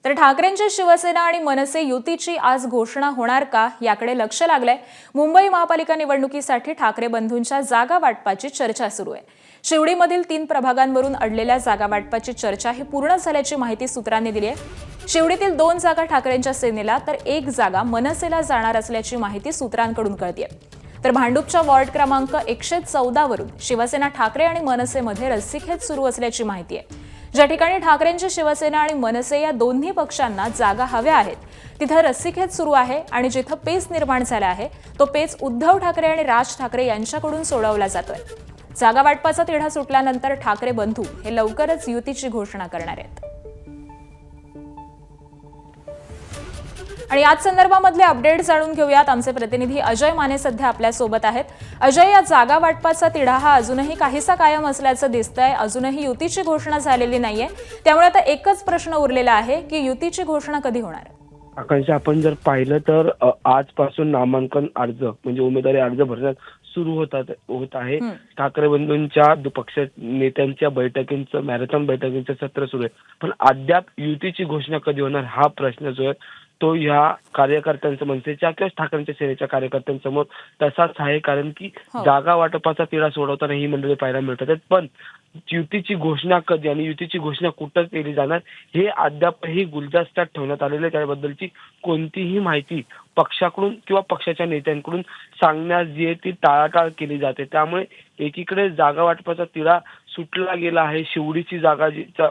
तर ठाकरेंची शिवसेना आणि मनसे युतीची आज घोषणा होणार का याकडे लक्ष लागलंय। मुंबई महापालिका निवडणुकीसाठी ठाकरे बंधूंच्या जागा वाटपाची चर्चा सुरू आहे। शिवडीमधील 3 प्रभागांवरून अडलेल्या जागा वाटपाची चर्चा ही पूर्ण झाल्याची माहिती सूत्रांनी दिली आहे। शिवडीतील 2 जागा ठाकरेंच्या सेनेला तर 1 जागा मनसेला जाणार असल्याची माहिती सूत्रांकडून कळतेय। तर भांडूपच्या वॉर्ड क्रमांक 114 वरून शिवसेना ठाकरे आणि मनसेमध्ये रस्सीखेच सुरू असल्याची माहिती आहे। ज्या ठिकाणी ठाकरेंची शिवसेना आणि मनसे या दोन्ही पक्षांना जागा हव्या आहेत तिथे रस्सीखेच सुरू आहे आणि जिथे पेच निर्माण झाला आहे तो पेच उद्धव ठाकरे आणि राज ठाकरे यांच्याकडून सोडवला जातोय। जागा वाटपाचा तिढा सुटल्यानंतर ठाकरे बंधू हे लवकरच युतीची घोषणा करणार आहेत। आणि याच संदर्भामधले अपडेट जाणून घेऊयात। आमचे प्रतिनिधी अजय माने सध्या आपल्या सोबत आहेत। अजय, या जागा वाटपाचा तिढा हा अजूनही काहीसा कायम असल्याचं दिसतंय। अजूनही युतीची घोषणा झालेली नाहीये, त्यामुळे आता एकच प्रश्न उरलेला आहे की युतीची घोषणा कधी होणार? आकांक्षा, आपण जर पाहिलं तर आजपासून नामांकन अर्ज म्हणजे उमेदवारी अर्ज भरण्यास सुरू होत आहे। ठाकरे बंधूंच्या पक्ष नेत्यांच्या बैठकींचं मॅरेथॉन बैठकींचं सत्र सुरू आहे, पण अद्याप युतीची घोषणा कधी होणार हा प्रश्न जो आहे तो या कार्यकर्त्यांच्या मनसेच्या किंवा ठाकरेंच्या सेनेच्या कार्यकर्त्यांसमोर तसाच आहे। कारण की जागा वाटपाचा तिढा सोडवताना ही मंडळी पाहायला मिळतात, पण युतीची घोषणा कधी आणि युतीची घोषणा कुठं केली जाणार हे अद्यापही गुलदस्त्यात ठेवण्यात आलेले, त्याबद्दलची कोणतीही माहिती पक्षाकडून किंवा पक्षाच्या नेत्यांकडून सांगण्यास जी आहे ती टाळाटाळ केली जाते। त्यामुळे एकीकडे जागा वाटपाचा तिढा सुटला गेला आहे, शिवडीची जागा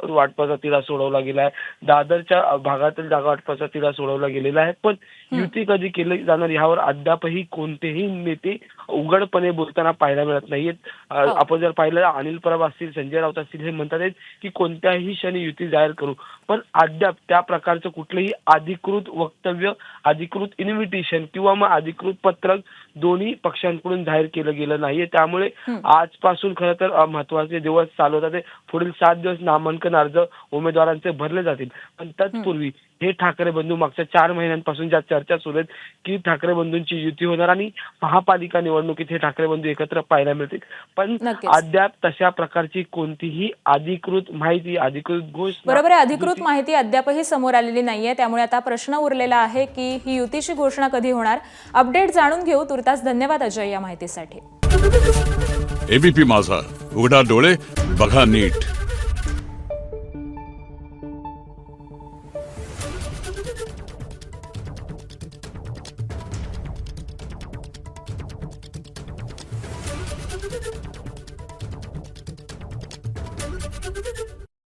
वाटपाचा तिढा सोडवला गेला आहे, दादरच्या भागातील जागा वाटपाचा तिढा सोडवला गेलेला आहे, पण युती कधी केली जाणार यावर अद्यापही कोणतेही नेते उघडपणे बोलताना पाहायला मिळत नाहीयेत। आपण जर पाहिलं अनिल परब असतील, संजय राऊत असतील, हे म्हणतात आहेत की कोणत्याही क्षणी युती जाहीर करू, पण अद्याप त्या प्रकारचं कुठलंही अधिकृत वक्तव्य, अधिकृत इन्व्हिटेशन किंवा मग अधिकृत पत्रक दोन्ही पक्षांकडून जाहीर केलं गेलं नाहीये। त्यामुळे आजपासून खरं तर महत्वाचे दिवस चालू होतात। पुढील 7 दिवस नामांकन अर्ज उमेदवारांचे भरले जातील, पण तत्पूर्वी हे ठाकरे बंधू मागच्या 4 महिन्यांपासून ज्या चर्चा सुरू आहेत की ठाकरे बंधूंची युती होणार आणि महापालिका निवडणुकीत हे ठाकरे बंधू एकत्र पाहायला मिळतील, पण अद्याप तशा प्रकारची कोणतीही अधिकृत माहिती, अधिकृत घोषणा बरोबर आहे, अधिकृत माहिती अद्यापही समोर आलेली नाहीये। त्यामुळे आता प्रश्न उरलेला आहे की ही युतीची घोषणा कधी होणार। अपडेट जाणून घेऊ। तुर्तास धन्यवाद अजय या माहितीसाठी। एबीपी माझा, उघडा डोळे बघा नीट।